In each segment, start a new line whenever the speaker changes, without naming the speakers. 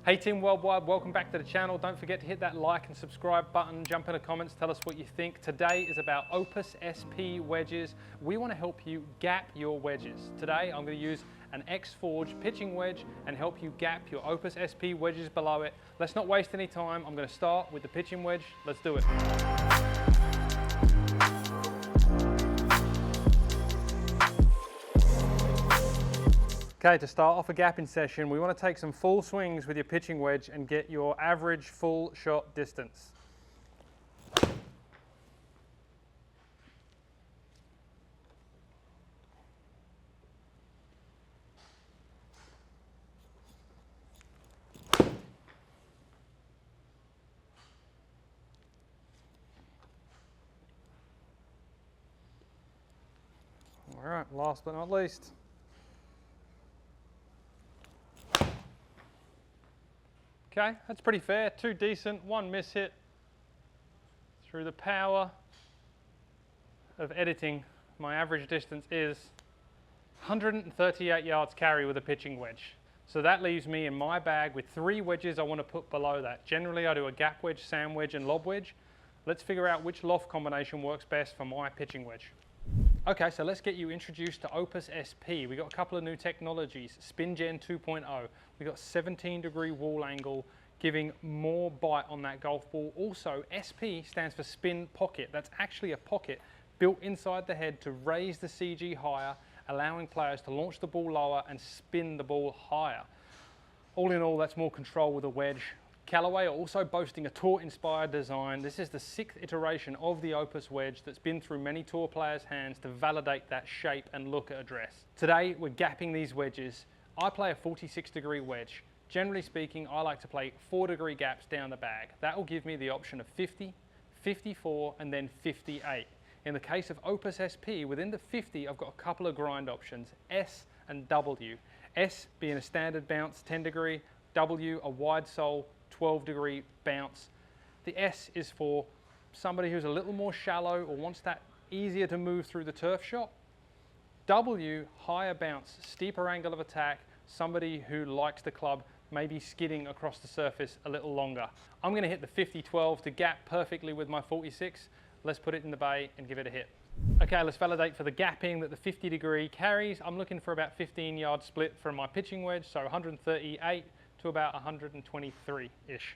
Hey Team Worldwide, welcome back to the channel. Don't forget to hit that like and subscribe button, jump in the comments, tell us what you think. Today is about Opus SP wedges. We want to help you gap your wedges. Today I'm going to use an X-Forge pitching wedge and help you gap your Opus SP wedges below it. Let's not waste any time. I'm going to start with the pitching wedge. Let's do it. Okay, to start off a gapping session, we want to take some full swings with your pitching wedge and get your average full shot distance. All right, last but not least. Okay, that's pretty fair. Two decent, one miss hit. Through the power of editing, my average distance is 138 yards carry with a pitching wedge. So that leaves me in my bag with 3 wedges I want to put below that. Generally I do a gap wedge, sand wedge and lob wedge. Let's figure out which loft combination works best for my pitching wedge. Okay, so let's get you introduced to Opus SP. We got a couple of new technologies. Spin Gen 2.0. We got 17-degree wall angle, giving more bite on that golf ball. Also, SP stands for spin pocket. That's actually a pocket built inside the head to raise the CG higher, allowing players to launch the ball lower and spin the ball higher. All in all, that's more control with a wedge. Callaway are also boasting a tour-inspired design. This is the 6th iteration of the Opus wedge that's been through many tour players' hands to validate that shape and look at a dress. Today, we're gapping these wedges. I play a 46-degree wedge. Generally speaking, I like to play 4-degree gaps down the bag. That will give me the option of 50, 54, and then 58. In the case of Opus SP, within the 50, I've got a couple of grind options, S and W. S being a standard bounce, 10-degree, W, a wide sole, 12-degree bounce. The S is for somebody who's a little more shallow or wants that easier to move through the turf shot. W, higher bounce, steeper angle of attack, somebody who likes the club maybe skidding across the surface a little longer. I'm going to hit the 50-12 to gap perfectly with my 46. Let's put it in the bay and give it a hit. Okay, let's validate for the gapping that the 50-degree carries. I'm looking for about 15-yard split from my pitching wedge, so 138 to about 123-ish.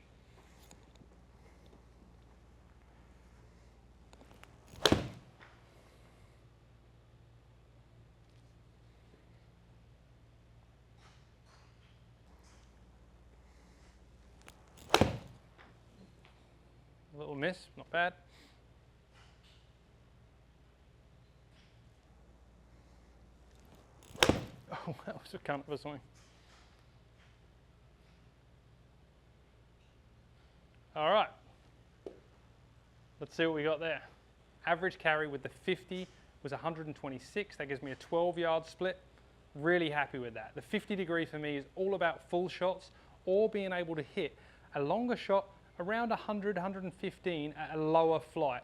A little miss, not bad. Oh, that was a cunt of a swing. All right, let's see what we got there. Average carry with the 50 was 126. That gives me a 12-yard split. Really happy with that. The 50-degree for me is all about full shots or being able to hit a longer shot around 100, 115 at a lower flight.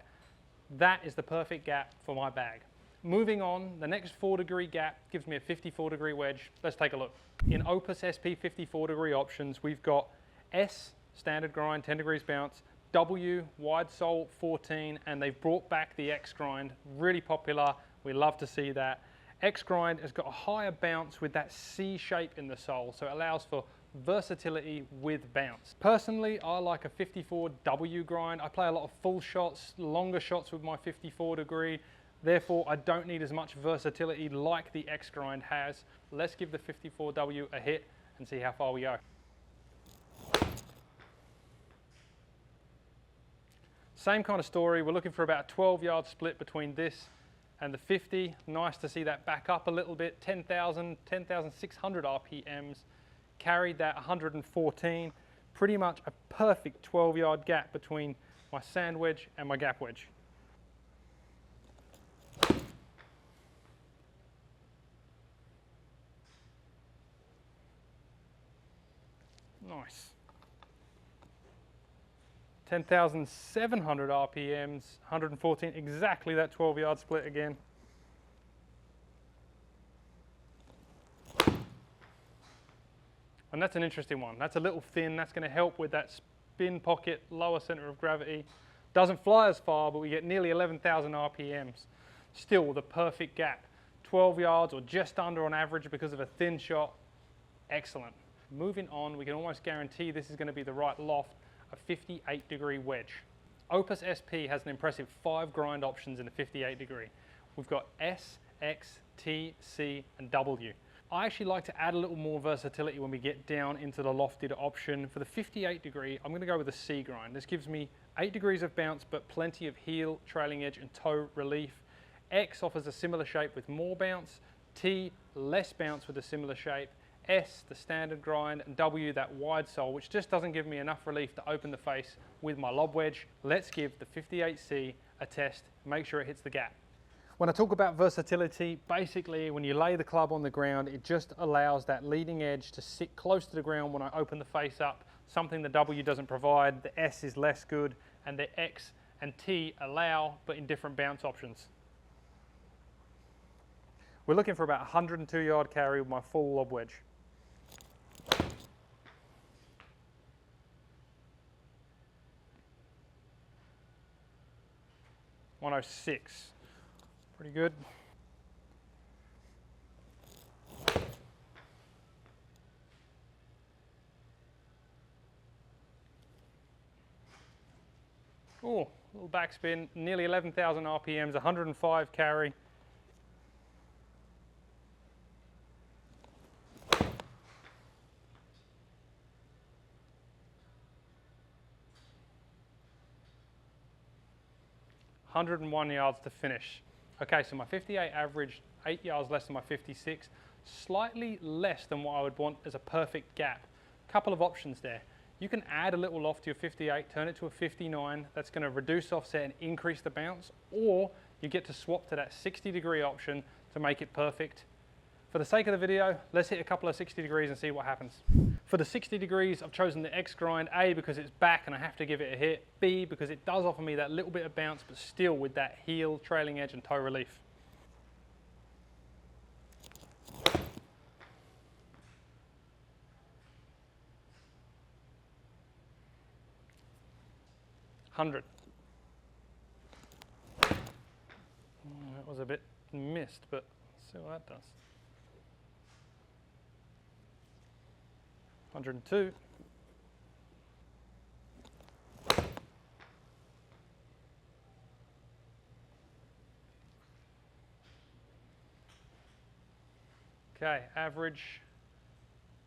That is the perfect gap for my bag. Moving on, the next 4-degree gap gives me a 54-degree wedge. Let's take a look. In Opus SP 54-degree options, we've got S, standard grind, 10 degrees bounce, W, wide sole, 14, and they've brought back the X grind, really popular. We love to see that. X grind has got a higher bounce with that C shape in the sole, so it allows for versatility with bounce. Personally, I like a 54 W grind. I play a lot of full shots, longer shots with my 54-degree. Therefore, I don't need as much versatility like the X grind has. Let's give the 54W a hit and see how far we go. Same kind of story. We're looking for about a 12-yard split between this and the 50. Nice to see that back up a little bit. 10,600 RPMs. Carried that 114. Pretty much a perfect 12-yard gap between my sand wedge and my gap wedge. Nice. 10,700 RPMs, 114, exactly that 12-yard split again. And that's an interesting one. That's a little thin. That's going to help with that spin pocket, lower center of gravity. Doesn't fly as far, but we get nearly 11,000 RPMs. Still the perfect gap. 12 yards or just under on average because of a thin shot. Excellent. Moving on, we can almost guarantee this is going to be the right loft, a 58-degree wedge. Opus SP has an impressive 5 grind options in the 58 degree. We've got S, X, T, C, and W. I actually like to add a little more versatility when we get down into the lofted option. For the 58 degree, I'm going to go with a C grind. This gives me 8 degrees of bounce, but plenty of heel, trailing edge, and toe relief. X offers a similar shape with more bounce. T, less bounce with a similar shape. S, the standard grind, and W, that wide sole, which just doesn't give me enough relief to open the face with my lob wedge. Let's give the 58C a test, make sure it hits the gap. When I talk about versatility, basically when you lay the club on the ground, it just allows that leading edge to sit close to the ground when I open the face up, something the W doesn't provide. The S is less good, and the X and T allow, but in different bounce options. We're looking for about 102 yard carry with my full lob wedge. .106, pretty good. Oh, little backspin, nearly 11,000 RPMs, 105 carry. .101 yards to finish. Okay, so my 58 averaged 8 yards less than my 56, slightly less than what I would want as a perfect gap. Couple of options there. You can add a little loft to your 58, turn it to a 59. That's going to reduce offset and increase the bounce, or you get to swap to that 60 degree option to make it perfect. For the sake of the video, let's hit a couple of 60 degrees and see what happens. For the 60 degrees, I've chosen the X grind, A, because it's back and I have to give it a hit, B, because it does offer me that little bit of bounce, but still with that heel, trailing edge, and toe relief. .100. That was a bit missed, but let's see what that does. 102. Okay, average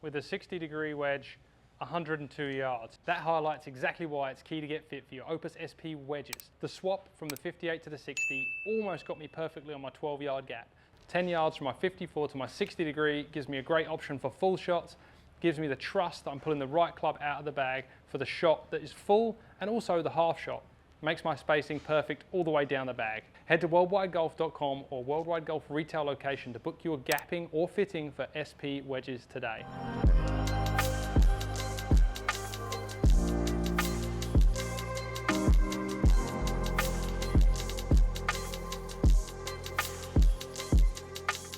with a 60 degree wedge, 102 yards. That highlights exactly why it's key to get fit for your Opus SP wedges. The swap from the 58 to the 60 almost got me perfectly on my 12 yard gap. 10 yards from my 54 to my 60 degree gives me a great option for full shots, gives me the trust that I'm pulling the right club out of the bag for the shot that is full and also the half shot. Makes my spacing perfect all the way down the bag. Head to worldwidegolf.com or Worldwide Golf retail location to book your gapping or fitting for SP wedges today.